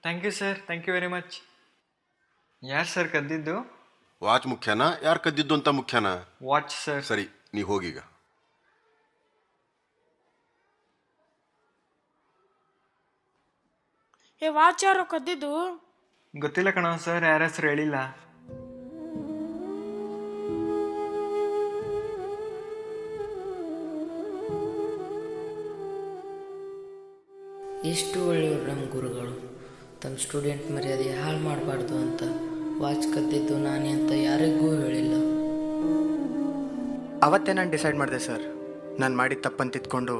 Thank you sir, thank you very much. ಯಾರು sir ಕದ್ದಿದ್ದು? Watch ಮುಖ್ಯನಾ ಯಾರು ಕದ್ದಿದ್ದು ಅಂತ ಮುಖ್ಯನಾ? Watch sir. ಸರಿ, ನೀ ಹೋಗೀಗ. ಏ ವಾಚ್ ಯಾರೋ ಕದ್ದಿದ್ದು? ಗೊತ್ತಿಲ್ಲ ಕಣೋ ಸರ್, ಯಾರ ಹೆಸರು ಹೇಳಿಲ್ಲ. ಎಷ್ಟು ಒಳ್ಳೆಯವರು ನಮ್ಮ ಗುರುಗಳು. ತಮ್ಮ ಸ್ಟೂಡೆಂಟ್ ಮರ್ಯಾದೆ ಹಾಳು ಮಾಡಬಾರ್ದು ಅಂತ ವಾಚ್ ಕದ್ದಿದ್ದು ನಾನೇ ಅಂತ ಯಾರಿಗೂ ಹೇಳಿಲ್ಲ. ಅವತ್ತೇ ನಾನು ಡಿಸೈಡ್ ಮಾಡಿದೆ ಸರ್, ನಾನು ಮಾಡಿದ ತಪ್ಪನ್ನು ತಿದ್ಕೊಂಡು